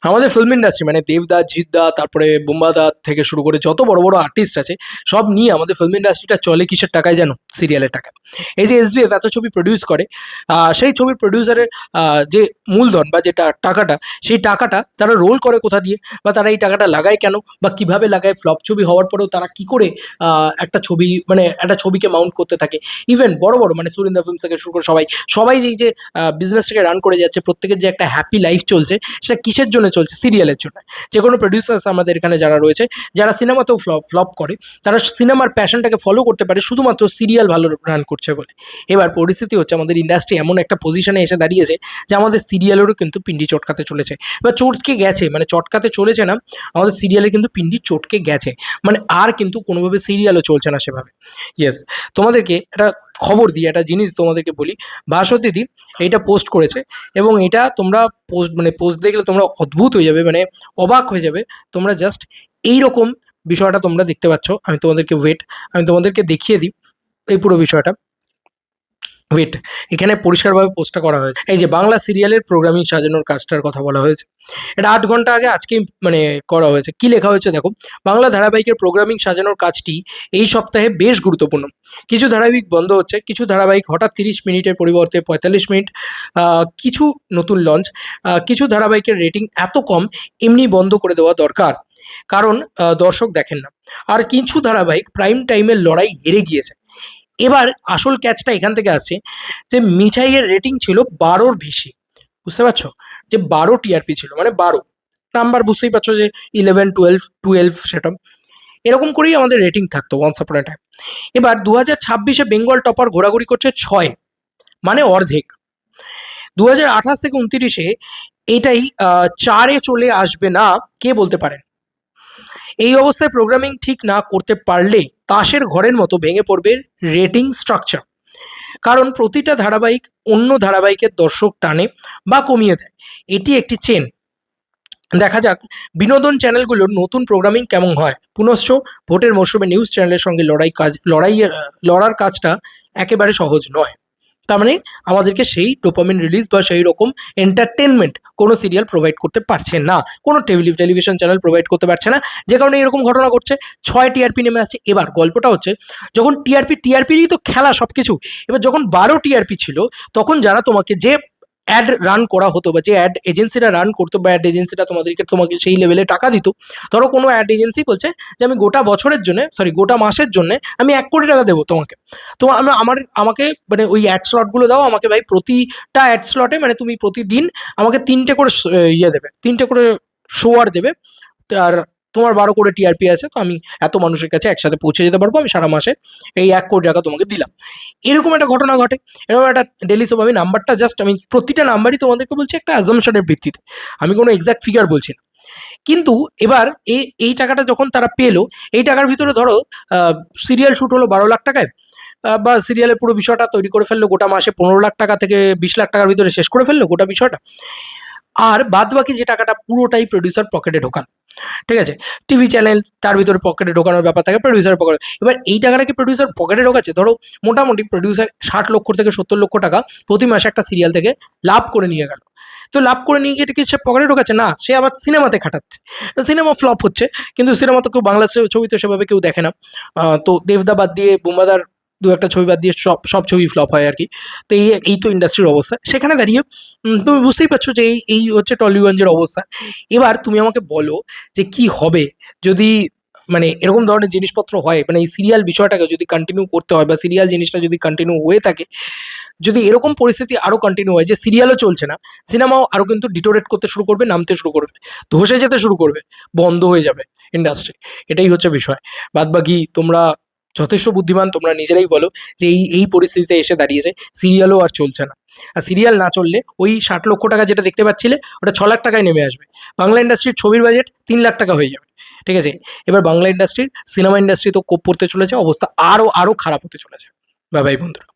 আমাদের film industry মানে দেবদা, জিৎদা, তারপরে বুম্বাদা থেকে শুরু করে যত বড় বড় আর্টিস্ট আছে সব নিয়ে আমাদের ফিল্ম ইন্ডাস্ট্রিটা চলে কিসের টাকায় জানো? সিরিয়ালের টাকা। এই যে এসবিএফ এত ছবি প্রডিউস করে, সেই ছবির প্রডিউসারের যে মূলধন বা যেটা টাকাটা, সেই টাকাটা তারা রোল করে কোথা দিয়ে, বা তারা এই টাকাটা লাগায় কেন, বা কিভাবে লাগায়, ফ্লপ ছবি হওয়ার পরেও তারা কি করে একটা ছবি মানে একটা ছবিকে মাউন্ট করতে থাকে। ইভেন বড় বড় মানে সুরিন্দা ফিল্মস থেকে শুরু করে সবাই সবাই যে বিজনেসটাকে রান করে যাচ্ছে, প্রত্যেকের যে একটা হ্যাপি লাইফ চলছে, সেটা কিসের জন্য চলছে? সিরিয়ালের জন্য। যে কোনো প্রডিউসার্স আমাদের এখানে যারা রয়েছে, যারা সিনেমাতেও ফ্লপ করে, তারা সিনেমার প্যাশনটাকে ফলো করতে পারে শুধুমাত্র সিরিয়াল ভালো রান করছে বলে। এবার পরিস্থিতি হচ্ছে আমাদের ইন্ডাস্ট্রি এমন একটা পজিশনে এসে দাঁড়িয়েছে যে আমাদের সিরিয়ালেরও কিন্তু পিন্ডি চটকাতে চলেছে, বা চটকে গেছে, মানে চটকাতে চলেছে না, আমাদের সিরিয়ালে কিন্তু পিন্ডি চটকে গেছে। মানে আর কিন্তু কোনোভাবে সিরিয়ালও চলছে না সেভাবে। ইয়েস, তোমাদেরকে একটা খবর দিই, একটা জিনিস তোমাদেরকে বলি। ভাস্বতী দি এইটা পোস্ট করেছে, এবং এটা তোমরা পোস্ট দেখলে তোমরা অদ্ভুত হয়ে যাবে, মানে অবাক হয়ে যাবে তোমরা। জাস্ট এইরকম বিষয়টা তোমরা দেখতে পাচ্ছ। আমি তোমাদেরকে দেখিয়ে দিই এই পুরো বিষয়টা। ওয়েট, এখানে পরিষ্কারভাবে পোস্টটা করা হয়েছে। এই যে বাংলা সিরিয়ালের প্রোগ্রামিং সাজানোর কাজটার কথা বলা হয়েছে, এটা 8 ঘন্টা আগে আজকেই মানে করা হয়েছে। কি লেখা হয়েছে দেখো: বাংলা ধারাবাহিকের প্রোগ্রামিং সাজানোর কাজটি এই সপ্তাহে বেশ গুরুত্বপূর্ণ। কিছু ধারাবাহিক বন্ধ হচ্ছে, কিছু ধারাবাহিক হঠাৎ 30 মিনিটের পরিবর্তে 45 মিনিট, কিছু নতুন লঞ্চ, কিছু ধারাবাহিকের রেটিং এত কম এমনি বন্ধ করে দেওয়া দরকার, কারণ দর্শক দেখেন না। আর কিছু ধারাবাহিক প্রাইম টাইমের লড়াই হেরে গিয়েছে। এবার আসল ক্যাচটা এখান থেকে আসছে, যে মিঠাইয়ের রেটিং ছিল 12-র বেশি। বুঝতে পারছো? যে 12 টিআরপি ছিল, মানে 12 নাম্বার, বুঝতেই পারছো যে 11, 12 সেটা এরকম করেই আমাদের রেটিং থাকতো ওয়ান্স আপন আ টাইম। এবার 2026-এ বেঙ্গল টপার ঘোরাঘুরি করছে 6, মানে অর্ধেক। 2028 থেকে 29-এ এটাই 4-এ চলে আসবে না, কে বলতে পারেন? এই অবস্থায় প্রোগ্রামিং ঠিক না করতে পারলে তাসের ঘরের মতো ভেঙে পড়বে রেটিং স্ট্রাকচার। কারণ প্রতিটা ধারাবাহিক অন্য ধারাবাহিকের দর্শক টানে বা কমিয়ে দেয়, এটি একটি চেন। দেখা যাক বিনোদন চ্যানেলগুলোর নতুন প্রোগ্রামিং কেমন হয়। পুনশ্চ ভোটের মরশুমে নিউজ চ্যানেলের সঙ্গে লড়ার কাজটা একেবারে সহজ নয়। তার মানে আমাদেরকে সেই ডোপামিন রিলিজ বা সেই রকম এন্টারটেনমেন্ট কোনো সিরিয়াল প্রোভাইড করতে পারছে না, কোনো টেলিভিশন চ্যানেল প্রোভাইড করতে পারছে না, যে কারণে এরকম ঘটনা ঘটছে। 6 টিআরপি নেমে আসছে। এবার গল্পটা হচ্ছে, যখন টিআরপিরই তো খেলা সব কিছু। এবার যখন 12 টিআরপি ছিল, তখন যারা তোমাকে যে অ্যাড রান করা হতো, বা যে অ্যাড এজেন্সিরা রান করতো, বা অ্যাড এজেন্সিরা তোমাকে সেই লেভেলে টাকা দিত। ধরো কোনো অ্যাড এজেন্সি বলছে যে আমি গোটা মাসের জন্য আমি 1 কোটি টাকা দেবো তোমাকে। তো আমাকে মানে ওই অ্যাড স্লটগুলো দাও আমাকে ভাই, প্রতিটা অ্যাড স্লটে মানে তুমি প্রতিদিন আমাকে 3টে করে দেবে, 3টে করে শোয়ার দেবে। আর তোমার 12 করে টিআরপি আছে, তো আমি এত মানুষের কাছে একসাথে পৌঁছে যেতে পারবো, আমি সারা মাসে এই 1 কোটি টাকা তোমাকে দিলাম। এরকম একটা ঘটনা ঘটে। এরকম একটা ডেলি সোপ। আমি নাম্বারটা জাস্ট আমি প্রতিটা নাম্বারই তোমাদেরকে বলছি একটা অ্যাজাম্পশনের ভিত্তিতে, আমি কোনো এক্সাক্ট ফিগার বলছি না। কিন্তু এবার এই টাকাটা যখন তারা পেলো, এই টাকার ভিতরে ধরো সিরিয়াল শ্যুট হলো 12 লাখ টাকায়, বা সিরিয়ালের পুরো বিষয়টা তৈরি করে ফেললো, গোটা মাসে 15 লাখ টাকা থেকে 20 লাখ টাকার ভিতরে শেষ করে ফেললো গোটা বিষয়টা। আর বাদ বাকি যে টাকাটা পুরোটাই প্রডিউসার পকেটে ঢোকান। ঠিক আছে? টিভি চ্যানেল তার ভিতরে পকেটে ঢোকানোর ব্যাপার থাকে, প্রডিউসার পকেটে। এবার এই টাকাটা কি প্রডিউসার পকেটে ঢোকাচ্ছে? ধরো মোটামুটি প্রডিউসার 60 লক্ষ থেকে 70 লক্ষ টাকা প্রতি মাসে একটা সিরিয়াল থেকে লাভ করে নিয়ে গেল। তো লাভ করে নিয়ে গিয়ে কি সে পকেটে ঢোকাচ্ছে? না, সে আবার সিনেমাতে খাটাচ্ছে। সিনেমা ফ্লপ হচ্ছে, কিন্তু সিনেমা তো কেউ বাংলা ছবি তো সেভাবে কেউ দেখে না। তো দেবদা বাদ দিয়ে, বুম্বাদার দু একটা ছবি বাদ দিয়ে সব ছবি ফ্লপ হয় আর কি। তো এই তো ইন্ডাস্ট্রির অবস্থা। সেখানে দাঁড়িয়ে তুমি বুঝতেই পারছো যে এই হচ্ছে টলিগঞ্জের অবস্থা। এবার তুমি আমাকে বলো যে কি হবে যদি মানে এরকম ধরনের জিনিসপত্র হয়, মানে এই সিরিয়াল বিষয়টাকে যদি কন্টিনিউ করতে হয়, বা সিরিয়াল জিনিসটা যদি কন্টিনিউ হয়ে থাকে, যদি এরকম পরিস্থিতি আরও কন্টিনিউ হয় যে সিরিয়ালও চলছে না, সিনেমাও আরও কিন্তু ডিটোরেট করতে শুরু করবে, নামতে শুরু করবে, ধসে যেতে শুরু করবে, বন্ধ হয়ে যাবে ইন্ডাস্ট্রি। এটাই হচ্ছে বিষয়। বাদবাকি তোমরা যথেষ্ট বুদ্ধিমান, তোমরা নিজেরাই বলো যে এই পরিস্থিতিতে এসে দাঁড়িয়েছে, সিরিয়ালও আর চলছে না। আর সিরিয়াল না চললে ওই 60 লক্ষ টাকা যেটা দেখতে পাচ্ছিলে, ওটা 6 লাখ টাকায় নেমে আসবে। বাংলা ইন্ডাস্ট্রির ছবির বাজেট 3 লাখ টাকা হয়ে যাবে। ঠিক আছে? এবার বাংলা ইন্ডাস্ট্রির সিনেমা ইন্ডাস্ট্রি তো কোপ পড়তে চলেছে, অবস্থা আরও খারাপ হতে চলেছে। বাই বাই বন্ধুরা।